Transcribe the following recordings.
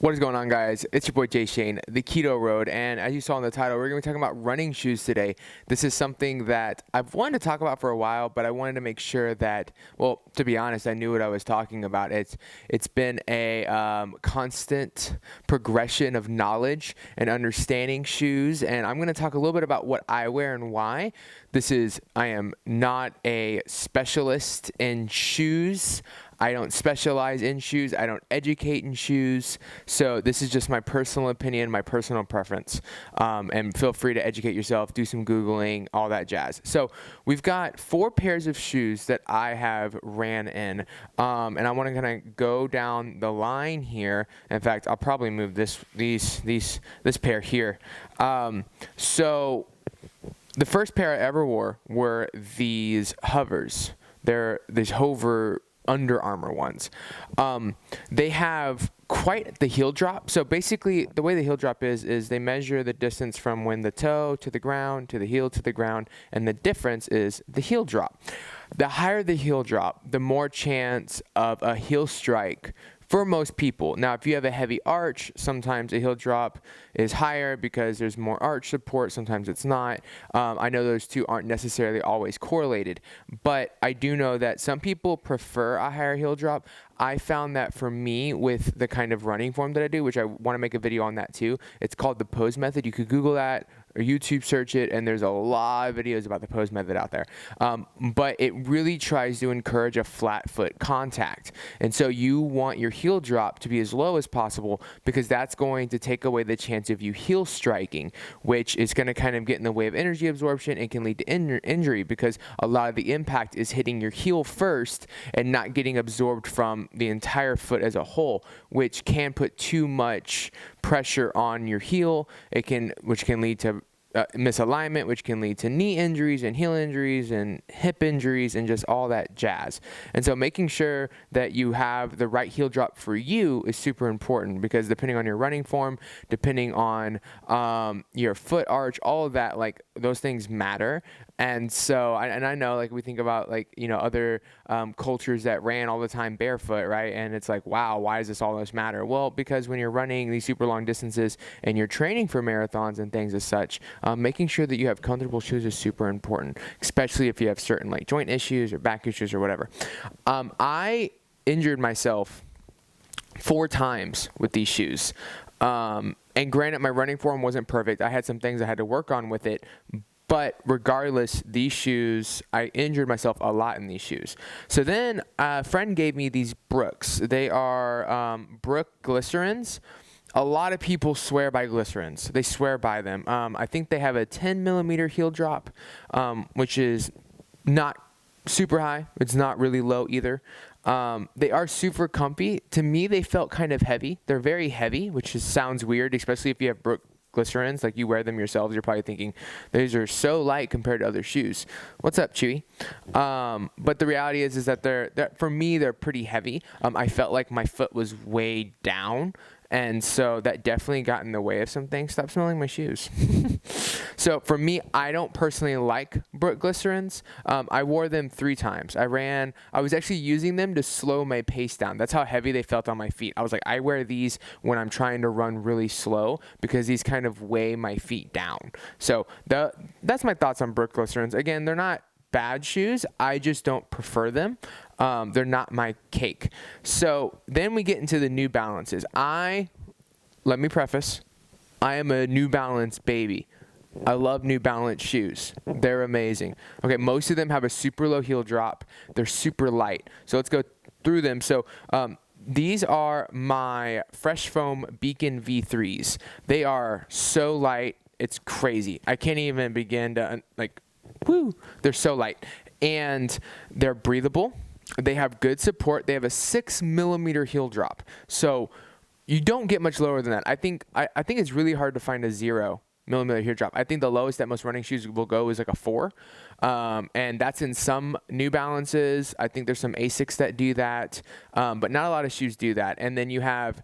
What is going on, guys? It's your boy Jay Shane, the Keto Road, and as you saw in the title, we're going to be talking about running shoes today. This is something that I've wanted to talk about for a while, but I wanted to make sure that, well, to be honest, I knew what I was talking about. It's been a constant progression of knowledge and understanding shoes, and I'm going to talk a little bit about what I wear and why. I am not a specialist in shoes. I don't specialize in shoes. I don't educate in shoes. So this is just my personal opinion, my personal preference. And feel free to educate yourself, do some Googling, all that jazz. So we've got 4 pairs of shoes that I have ran in. And I want to kind of go down the line here. In fact, I'll probably move this pair here. So the first pair I ever wore were these hovers. They're these hover Under Armour ones. They have quite the heel drop. So basically the way the heel drop is they measure the distance from when the toe to the ground to the heel to the ground, and the difference is the heel drop. The higher the heel drop, the more chance of a heel strike for most people. Now, if you have a heavy arch, sometimes a heel drop is higher because there's more arch support. Sometimes it's not. I know those two aren't necessarily always correlated, but I do know that some people prefer a higher heel drop. I found that for me, with the kind of running form that I do, which I want to make a video on that too, it's called the pose method. You could Google that or YouTube search it, and there's a lot of videos about the pose method out there. But it really tries to encourage a flat foot contact. And so you want your heel drop to be as low as possible, because that's going to take away the chance of you heel striking, which is going to kind of get in the way of energy absorption and can lead to injury, because a lot of the impact is hitting your heel first and not getting absorbed from the entire foot as a whole, which can put too much pressure on your heel. Which can lead to misalignment, which can lead to knee injuries and heel injuries and hip injuries and just all that jazz. And so making sure that you have the right heel drop for you is super important, because depending on your running form, depending on your foot arch, all of that, like, those things matter. And so, I know, like, we think about, like, you know, other cultures that ran all the time barefoot, right? And it's like, wow, why does this all this matter? Well, because when you're running these super long distances and you're training for marathons and things as such, making sure that you have comfortable shoes is super important, especially if you have certain, like, joint issues or back issues or whatever. I injured myself 4 times with these shoes. And granted, my running form wasn't perfect. I had some things I had to work on with it. But regardless, these shoes, I injured myself a lot in these shoes. So then a friend gave me these Brooks. They are Brook Glycerins. A lot of people swear by Glycerins. They swear by them. I think they have a 10 millimeter heel drop, which is not super high. It's not really low either. They are super comfy. To me, they felt kind of heavy. They're very heavy, which sounds weird, especially if you have Brook Glycerins, like you wear them yourselves. You're probably thinking, these are so light compared to other shoes. What's up, Chewy? But the reality is that they're for me, they're pretty heavy. I felt like my foot was way down, and so that definitely got in the way of some things. Stop smelling my shoes. So for me, I don't personally like Brook Glycerins. I wore them 3 times. I was actually using them to slow my pace down. That's how heavy they felt on my feet. I was like, I wear these when I'm trying to run really slow, because these kind of weigh my feet down. So that's my thoughts on Brook Glycerins. Again, they're not bad shoes. I just don't prefer them. They're not my cake. So then we get into the New Balances. Let me preface, I am a New Balance baby. I love New Balance shoes. They're amazing. Okay, most of them have a super low heel drop. They're super light. So let's go through them. So these are my Fresh Foam Beacon V3s. They are so light, it's crazy. I can't even begin to, they're so light. And they're breathable. They have good support. They have a 6 millimeter heel drop. So you don't get much lower than that. I think it's really hard to find a 0 millimeter heel drop. I think the lowest that most running shoes will go is like a 4. And that's in some New Balances. I think there's some Asics that do that. But not a lot of shoes do that. And then you have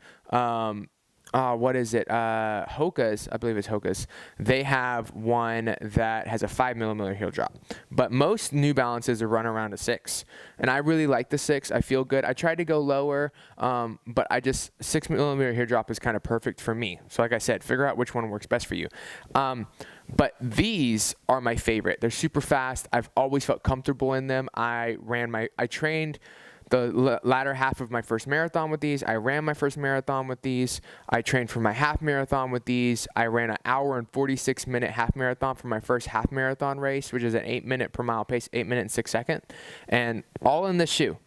what is it? Hoka's, I believe it's Hoka's. They have one that has a 5mm heel drop, but most New Balances are run around a 6, and I really like the 6. I feel good. I tried to go lower, but 6mm heel drop is kind of perfect for me. So like I said, figure out which one works best for you. But these are my favorite. They're super fast. I've always felt comfortable in them. I trained the latter half of my first marathon with these. I ran my first marathon with these. I trained for my half marathon with these. I ran an hour and 46-minute half marathon for my first half marathon race, which is an 8-minute per mile pace, 8 minutes and 6 seconds, and all in this shoe.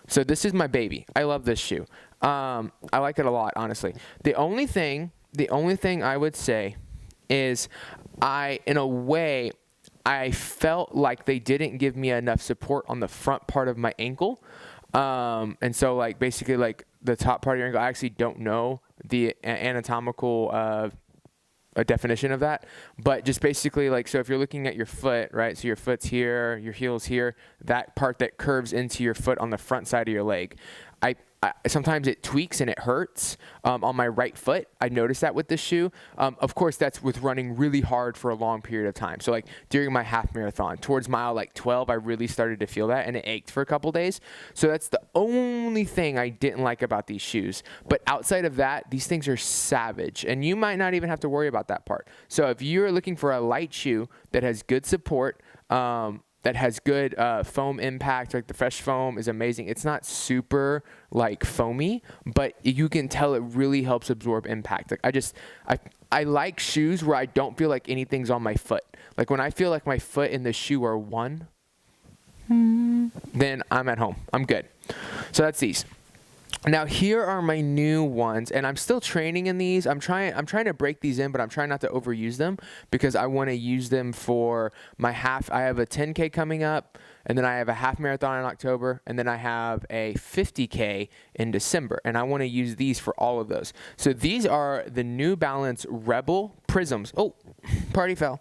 So this is my baby. I love this shoe. I like it a lot, honestly. The only thing I would say is in a way, I felt like they didn't give me enough support on the front part of my ankle. And so like basically like the top part of your ankle, I actually don't know the anatomical definition of that, but just basically like, so if you're looking at your foot, right? So your foot's here, your heel's here, that part that curves into your foot on the front side of your leg. Sometimes it tweaks and it hurts on my right foot. I noticed that with this shoe. Of course, that's with running really hard for a long period of time. So like during my half marathon, towards mile like 12, I really started to feel that, and it ached for a couple days. So that's the only thing I didn't like about these shoes. But outside of that, these things are savage, and you might not even have to worry about that part. So if you're looking for a light shoe that has good support, that has good foam impact, like the Fresh Foam is amazing. It's not super like foamy, but you can tell it really helps absorb impact. Like I like shoes where I don't feel like anything's on my foot. Like when I feel like my foot and the shoe are one, then I'm at home. I'm good. So that's these. Now here are my new ones, and I'm still training in these. I'm trying to break these in, but I'm trying not to overuse them because I want to use them for my half. I have a 10K coming up, and then I have a half marathon in October, and then I have a 50K in December, and I want to use these for all of those. So these are the New Balance Rebel Prisms. Oh, party foul.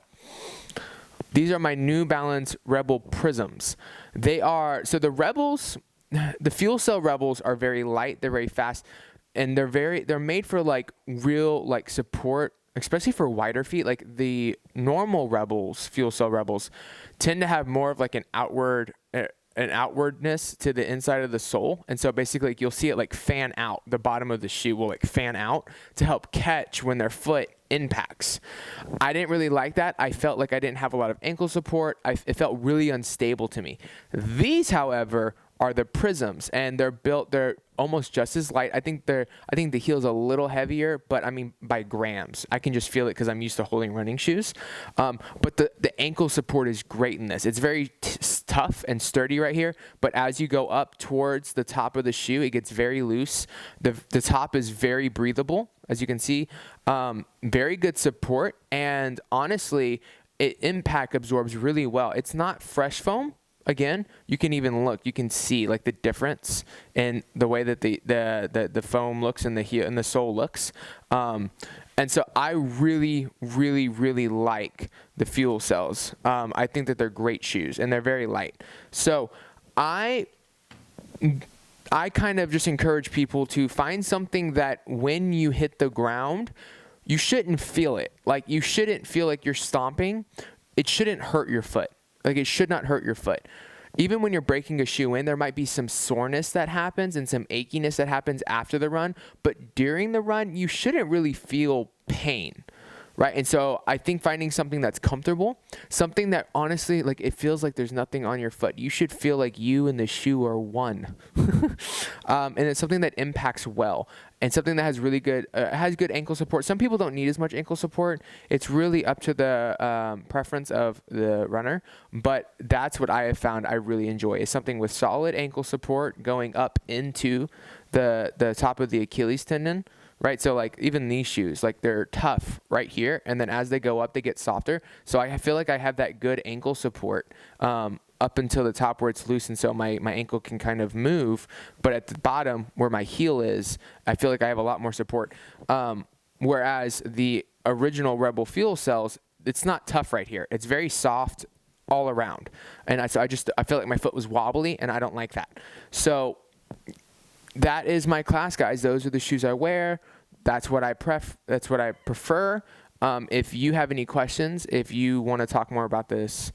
These are my New Balance Rebel Prisms. So the Rebels, the Fuel Cell Rebels are very light, they're very fast, and they're made for like real like support, especially for wider feet. Like the normal Rebels, Fuel Cell Rebels, tend to have more of like an outwardness to the inside of the sole, and so basically like, you'll see it like fan out. The bottom of the shoe will like fan out to help catch when their foot impacts. I didn't really like that. I felt like I didn't have a lot of ankle support. It felt really unstable to me. These, however, are the Prisms, and they're almost just as light. I think the heel's a little heavier, but I mean by grams. I can just feel it because I'm used to holding running shoes. But the ankle support is great in this. It's very tough and sturdy right here, but as you go up towards the top of the shoe, it gets very loose. The top is very breathable, as you can see. Very good support, and honestly, it impact absorbs really well. It's not Fresh Foam. Again, you can even look, you can see like the difference in the way that the foam looks and the heel and the sole looks. And so I really, really, really like the Fuel Cells. I think that they're great shoes, and they're very light. So I kind of just encourage people to find something that when you hit the ground, you shouldn't feel it. Like you shouldn't feel like you're stomping. It shouldn't hurt your foot. Like it should not hurt your foot. Even when you're breaking a shoe in, there might be some soreness that happens and some achiness that happens after the run. But during the run, you shouldn't really feel pain, right? And so I think finding something that's comfortable, something that honestly, like it feels like there's nothing on your foot. You should feel like you and the shoe are one. And it's something that impacts well, and something that has really good, has good ankle support. Some people don't need as much ankle support. It's really up to the preference of the runner, but that's what I have found I really enjoy, is something with solid ankle support going up into the top of the Achilles tendon. Right, so like even these shoes, like they're tough right here, and then as they go up, they get softer. So I feel like I have that good ankle support up until the top where it's loose, and so my ankle can kind of move. But at the bottom where my heel is, I feel like I have a lot more support. Whereas the original Rebel Fuel Cells, it's not tough right here. It's very soft all around, and I feel like my foot was wobbly, and I don't like that. So that is my class, guys. Those are the shoes I wear. that's what I prefer. If you have any questions, if you want to talk more about this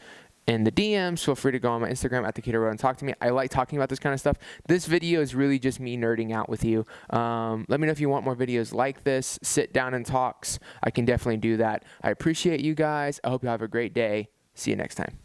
in the DMs, feel free to go on my Instagram at the KETO Road and talk to me. I like talking about this kind of stuff. This video is really just me nerding out with you. Let me know if you want more videos like this, sit down and talks. I can definitely do that. I appreciate you guys. I hope you have a great day. See you next time.